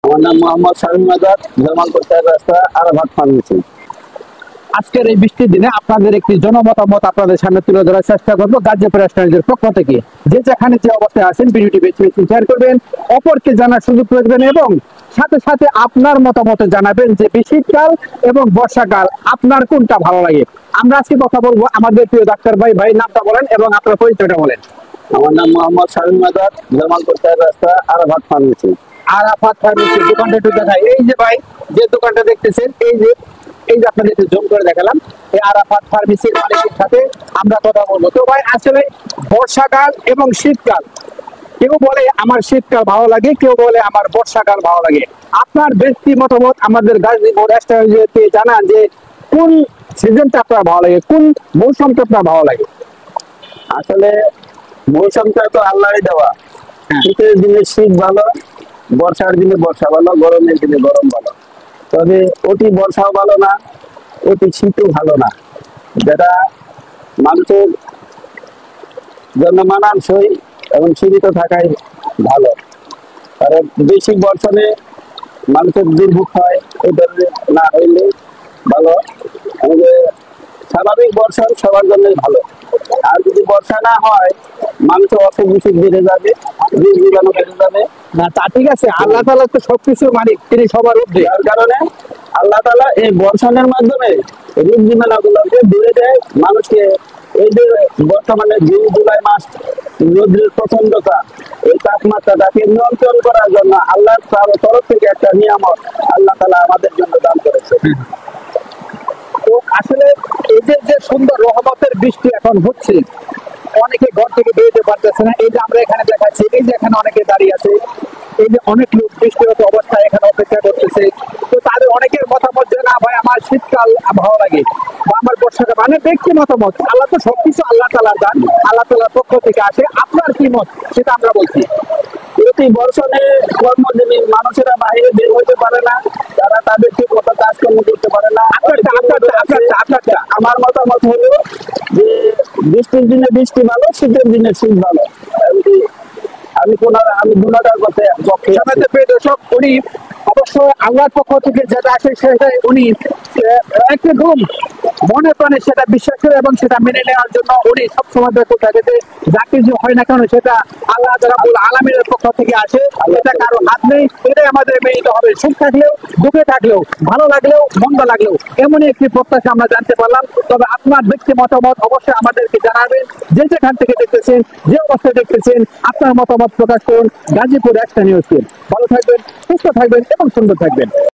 আমার নাম মোহাম্মদ শামীম আজাদ, জামালপুর 4 রাস্তা আরাফাত ফার্মেসি। আজকের এই বৃষ্টির দিনে আপনাদের একটি জনমতামত আপনাদের সামনে তুলে ধরার চেষ্টা করবো গাজীপুর রেস্টুরেন্টের পক্ষ থেকে। যে যেখানে যে অবস্থায় আছেন ভিডিওটি বেশি বেশি শেয়ার করবেন, অপরকে জানার সুযোগ করে দেবেন এবং সাথে সাথে আপনার মতামত জানাবেন যে শীতকাল এবং বর্ষাকাল আপনার কোনটা ভালো লাগে। আমরা আজকে কথা বলবো আমাদের প্রিয় ডাক্তার ভাই, ভাই নামটা বলেন এবং আপনার পরিচয়টা বলেন। আমার নাম মোহাম্মদ শামীম আজাদ, জামালপুর 4 রাস্তা আরাফাত ফার্মেসি। আরাফাত ফার্মেসি দোকানটা একটু দেখাই। এই যে ভাই যে দোকানটা দেখতেছেন, এই যে আপনাদের একটু জুম করে দেখালাম, এই আরাফাত ফার্মেসির মালিকের সাথে আমরা কথা বলবো। তো ভাই আসলে বর্ষাকাল এবং শীতকাল, কেউ বলে আমার শীতকাল ভালো লাগে, কেউ বলে আমার বর্ষাকাল ভালো লাগে। আপনার ব্যক্তি মতামত আমাদের গাজীপুর রেস্টুরেন্টে জানান যে কোন সিজনটা আপনার ভালো লাগে, কোন মৌসুমটা আপনার ভালো লাগে। আসলে মৌসুমটা তো আল্লাহরই দেওয়া। শীতের দিনে শীত ভালো, বর্ষার দিনে বর্ষা ভালো, গরমের দিনে গরম ভালো। তবে অতি বর্ষাও ভালো না, অতি শীতও ভালো না, যেটা মানুষের জন্য মানানসই এবং সীমিত থাকাই ভালো। কারণ বেশি বর্ষণে মানুষের দুর্ভোগ হয়, এই ধরনের না হইলে ভালো। আমাদের স্বাভাবিক বর্ষণ সবার জন্যই ভালো। আর যদি বর্ষা না হয় মানুষের অসুখ বিসুখ বেড়ে যাবে, রোগ জীবাণু বেড়ে যাবে। না তা ঠিক আছে, আল্লাহ তাআলা তো সবকিছু মালিক, তিনি সবার ঊর্ধ্বে। যার কারণে আল্লাহ তাআলা এই বর্ষণের মাধ্যমে রোগ জীবাণুগুলোকে দূরে দেয় মানুষকে। এই যে বর্তমানে জুন জুলাই মাস রোদ্রের প্রচন্ডতা, এই তাপমাত্রাটাকে নিয়ন্ত্রণ করার জন্য আল্লাহর তরফ থেকে একটা নিয়ামত আল্লাহ তাআলা আমাদের জন্য দান করেছে। তো আসলে এই যে সুন্দর রহমতের বৃষ্টি এখন হচ্ছে, অনেকে ঘর থেকে বেরোতে পারতেছে না। এই যে আমরা এখানে দেখাচ্ছি, এই যে এখানে অনেকে দাঁড়িয়ে আছে, এই যে অনেক লোক বৃষ্টিগত অবস্থায় এখানে অপেক্ষা করতেছে। তো তাদের অনেকের মতামত যে না ভাই আমার শীতকাল ভালো লাগে বা আমার বর্ষাকাল, মানে ব্যক্তি মতামত। আল্লাহ তো সবকিছু আল্লাহ তাআলার দান, আল্লাহ তাআলার পক্ষ থেকে আসে। আপনার কি মত সেটা আমরা বলছি। প্রতি বর্ষণে কর্মজীবী মানুষেরা বাইরে বের হতে পারে না, তারা তাদেরকে কত কাজকর্ম করতে পারে না। আমার মতামত হলো যে বৃষ্টির দিনে বৃষ্টি ভালো, শীতের দিনে শীত ভালো। আমি দুটার কথা পক্ষে। দর্শক, উনি অবশ্যই আল্লাহর পক্ষ থেকে যেটা আসে সেটাই উনি একদম মনে প্রাণে সেটা বিশ্বাস করে এবং সেটা মেনে নেওয়ার জন্য উনি সবসময় ব্যস্ত থাকে যে যা কিছু হয় না কেন সেটা আল্লাহ রাব্বুল আলামিনের পক্ষ থেকে আসে, এটা কারো হাত নেই। এটাই আমাদের মেনে নিতে হবে, সুখ থাকলেও দুঃখে থাকলেও, ভালো লাগলেও মন্দ লাগলেও। এমনই একটি প্রত্যাশা আমরা জানতে পারলাম। তবে আপনার ব্যক্তি মতামত অবশ্যই আমাদেরকে জানাবেন। যে যেখান থেকে দেখতেছেন, যে অবস্থায় দেখতেছেন, আপনার মতামত প্রকাশ করুন। গাজীপুর একটা নিউজ। ভালো থাকবেন, সুস্থ থাকবেন এবং সুন্দর থাকবেন।